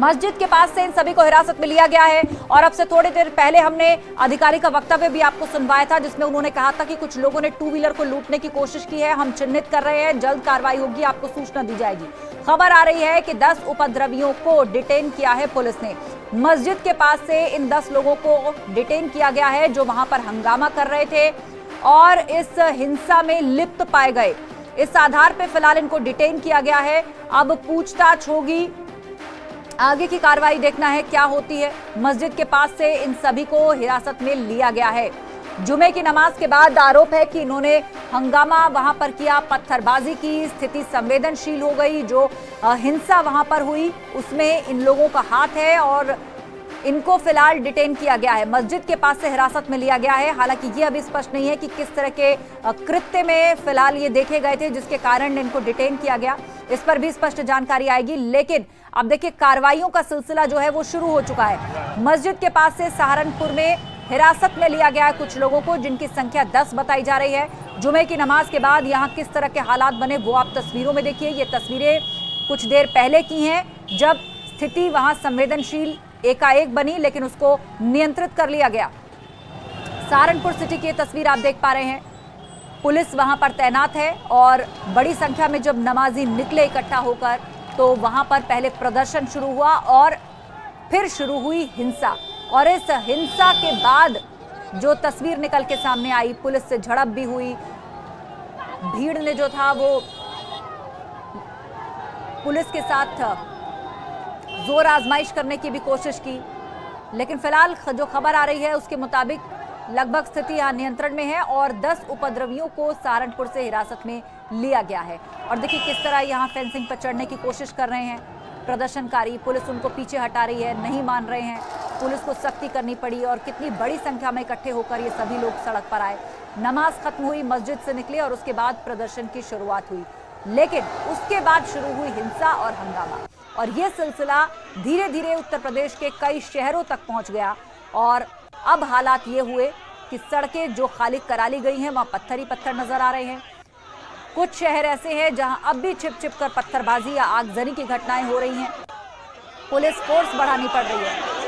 मस्जिद के पास से इन सभी को हिरासत में लिया गया है और अब से थोड़ी देर पहले हमने अधिकारी का वक्तव्य भी आपको सुनवाया था, जिसमें उन्होंने कहा था कि कुछ लोगों ने टू व्हीलर को लूटने की कोशिश की है, हम चिन्हित कर रहे हैं, जल्द कार्रवाई होगी, आपको सूचना दी जाएगी। खबर आ रही है कि 10 उपद्रवियों को डिटेन किया है पुलिस ने। मस्जिद के पास से इन 10 लोगों को डिटेन किया गया है जो वहां पर हंगामा कर रहे थे और इस हिंसा में लिप्त पाए गए। इस आधार पर फिलहाल इनको डिटेन किया गया है। अब पूछताछ होगी, आगे की कार्रवाई देखना है क्या होती है। मस्जिद के पास से इन सभी को हिरासत में लिया गया है। जुमे की नमाज के बाद आरोप है कि इन्होंने हंगामा वहां पर किया, पत्थरबाजी की, स्थिति संवेदनशील हो गई। जो हिंसा वहां पर हुई उसमें इन लोगों का हाथ है और इनको फिलहाल डिटेन किया गया है। मस्जिद के पास से हिरासत में लिया गया है। हालांकि ये अभी स्पष्ट नहीं है कि किस तरह के कृत्य में फिलहाल ये देखे गए थे जिसके कारण इनको डिटेन किया गया, इस पर भी स्पष्ट जानकारी आएगी। लेकिन अब देखिए कार्रवाइयों का सिलसिला जो है वो शुरू हो चुका है। मस्जिद के पास से सहारनपुर में हिरासत में लिया गया है कुछ लोगों को, जिनकी संख्या 10 बताई जा रही है। जुमे की नमाज के बाद यहाँ किस तरह के हालात बने वो आप तस्वीरों में देखिए। ये तस्वीरें कुछ देर पहले की हैं जब स्थिति वहां संवेदनशील एकाएक बनी, लेकिन उसको नियंत्रित कर लिया गया। सहारनपुर सिटी की तस्वीर आप देख पा रहे हैं। पुलिस वहां पर तैनात है और बड़ी संख्या में जब नमाजी निकले इकट्ठा होकर तो वहां पर पहले प्रदर्शन शुरू हुआ और फिर शुरू हुई हिंसा। और इस हिंसा के बाद जो तस्वीर निकल के सामने आई, पुलिस से झड़प भी हुई। भीड़ ने जो था वो पुलिस के साथ जोर आजमाइश करने की भी कोशिश की, लेकिन फिलहाल जो खबर आ रही है उसके मुताबिक लगभग स्थिति यहाँ नियंत्रण में है और 10 उपद्रवियों को सहारनपुर से हिरासत में लिया गया है। और देखिए किस तरह यहाँ फेंसिंग पर चढ़ने की कोशिश कर रहे हैं प्रदर्शनकारी, पुलिस उनको पीछे हटा रही है, नहीं मान रहे हैं, पुलिस को सख्ती करनी पड़ी और कितनी बड़ी संख्या में इकट्ठे होकर ये सभी लोग सड़क पर आए। नमाज खत्म हुई, मस्जिद से निकले और उसके बाद प्रदर्शन की शुरुआत हुई, लेकिन उसके बाद शुरू हुई हिंसा और हंगामा। और ये सिलसिला धीरे धीरे उत्तर प्रदेश के कई शहरों तक पहुंच गया और अब हालात ये हुए कि सड़कें जो खाली करा ली गई हैं वहां पत्थर ही पत्थर नजर आ रहे हैं। कुछ शहर ऐसे हैं जहां अब भी छिप छिप कर पत्थरबाजी या आगजनी की घटनाएं हो रही हैं। पुलिस फोर्स बढ़ानी पड़ रही है।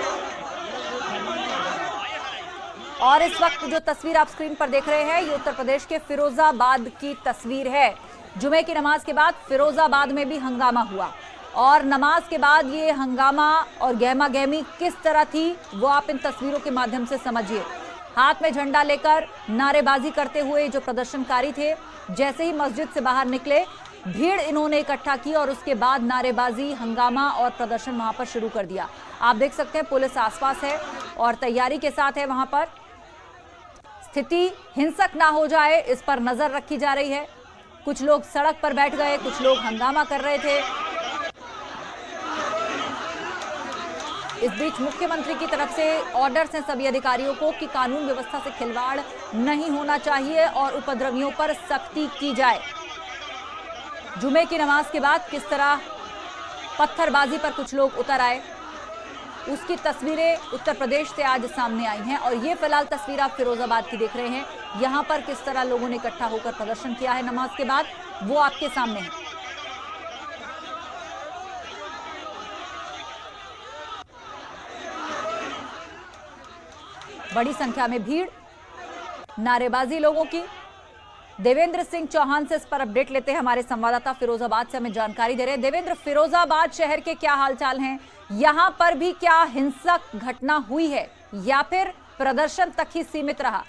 और इस वक्त जो तस्वीर आप स्क्रीन पर देख रहे हैं ये उत्तर प्रदेश के फिरोजाबाद की तस्वीर है। जुमे की नमाज के बाद फिरोजाबाद में भी हंगामा हुआ और नमाज के बाद ये हंगामा और गहमा गहमी किस तरह थी वो आप इन तस्वीरों के माध्यम से समझिए। हाथ में झंडा लेकर नारेबाजी करते हुए जो प्रदर्शनकारी थे, जैसे ही मस्जिद से बाहर निकले भीड़ इन्होंने इकट्ठा की और उसके बाद नारेबाजी, हंगामा और प्रदर्शन वहां पर शुरू कर दिया। आप देख सकते हैं पुलिस आसपास है और तैयारी के साथ है। वहां पर स्थिति हिंसक ना हो जाए इस पर नजर रखी जा रही है। कुछ लोग सड़क पर बैठ गए, कुछ लोग हंगामा कर रहे थे। इस बीच मुख्यमंत्री की तरफ से ऑर्डर्स हैं सभी अधिकारियों को कि कानून व्यवस्था से खिलवाड़ नहीं होना चाहिए और उपद्रवियों पर सख्ती की जाए। जुमे की नमाज के बाद किस तरह पत्थरबाजी पर कुछ लोग उतर आए उसकी तस्वीरें उत्तर प्रदेश से आज सामने आई हैं और ये फिलहाल तस्वीर आप फिरोजाबाद की देख रहे हैं। यहां पर किस तरह लोगों ने इकट्ठा होकर प्रदर्शन किया है नमाज के बाद वो आपके सामने है। बड़ी संख्या में भीड़, नारेबाजी लोगों की। देवेंद्र सिंह चौहान से इस पर अपडेट लेते हैं, हमारे संवाददाता फिरोजाबाद से हमें जानकारी दे रहे हैं। देवेंद्र, फिरोजाबाद शहर के क्या हालचाल हैं? यहां पर भी क्या हिंसक घटना हुई है या फिर प्रदर्शन तक ही सीमित रहा?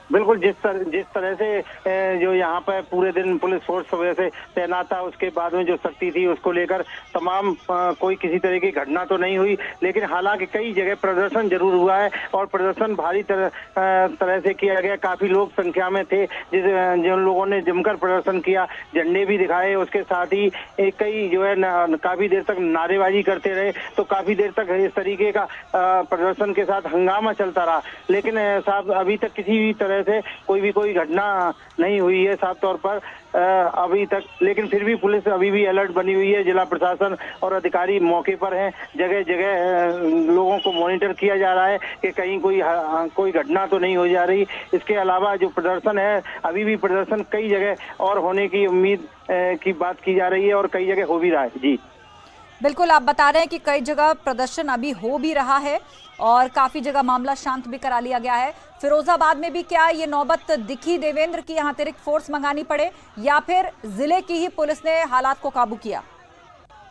बिल्कुल, जिस तरह से जो यहाँ पर पूरे दिन पुलिस फोर्स सुबह से तैनात था, उसके बाद में जो सख्ती थी उसको लेकर तमाम कोई किसी तरह की घटना तो नहीं हुई, लेकिन हालांकि कई जगह प्रदर्शन जरूर हुआ है और प्रदर्शन भारी तरह से किया गया। काफी लोग संख्या में थे जिन लोगों ने जमकर प्रदर्शन किया, झंडे भी दिखाए। उसके साथ ही कई जो है काफी देर तक नारेबाजी करते रहे, तो काफी देर तक इस तरीके का प्रदर्शन के साथ हंगामा चलता रहा। लेकिन साहब अभी तक किसी भी तरह से कोई घटना नहीं हुई है साफ तौर पर अभी तक। लेकिन फिर भी पुलिस अभी भी अलर्ट बनी हुई है, जिला प्रशासन और अधिकारी मौके पर हैं। जगह जगह लोगों को मॉनिटर किया जा रहा है कि कहीं कोई घटना तो नहीं हो जा रही। इसके अलावा जो प्रदर्शन है, अभी भी प्रदर्शन कई जगह और होने की उम्मीद की बात की जा रही है और कई जगह हो भी रहा है। जी बिल्कुल, आप बता रहे हैं कि कई जगह प्रदर्शन अभी हो भी रहा है और काफी जगह मामला शांत भी करा लिया गया है। फिरोजाबाद में भी क्या ये नौबत दिखी देवेंद्र की यहाँ अतिरिक्त फोर्स मंगानी पड़े, या फिर जिले की ही पुलिस ने हालात को काबू किया?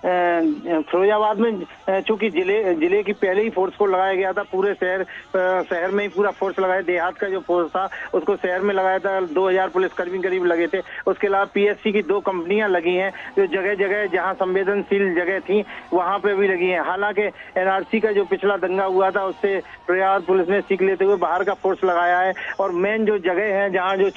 फिरोजाबाद में चूंकि जिले की पहले ही फोर्स को लगाया गया था, पूरे शहर में ही पूरा फोर्स लगाया। देहात का जो फोर्स था उसको शहर में लगाया था, 2000 पुलिसकर्मी करीब लगे थे। उसके अलावा पीएससी की 2 कंपनियां लगी हैं जो जगह जगह जहां संवेदनशील जगह थी वहां पे भी लगी हैं। हालांकि एनआरसी का जो पिछला दंगा हुआ था उससे प्रयाग पुलिस ने सीख लेते हुए बाहर का फोर्स लगाया है और मेन जो जगह है जहाँ जो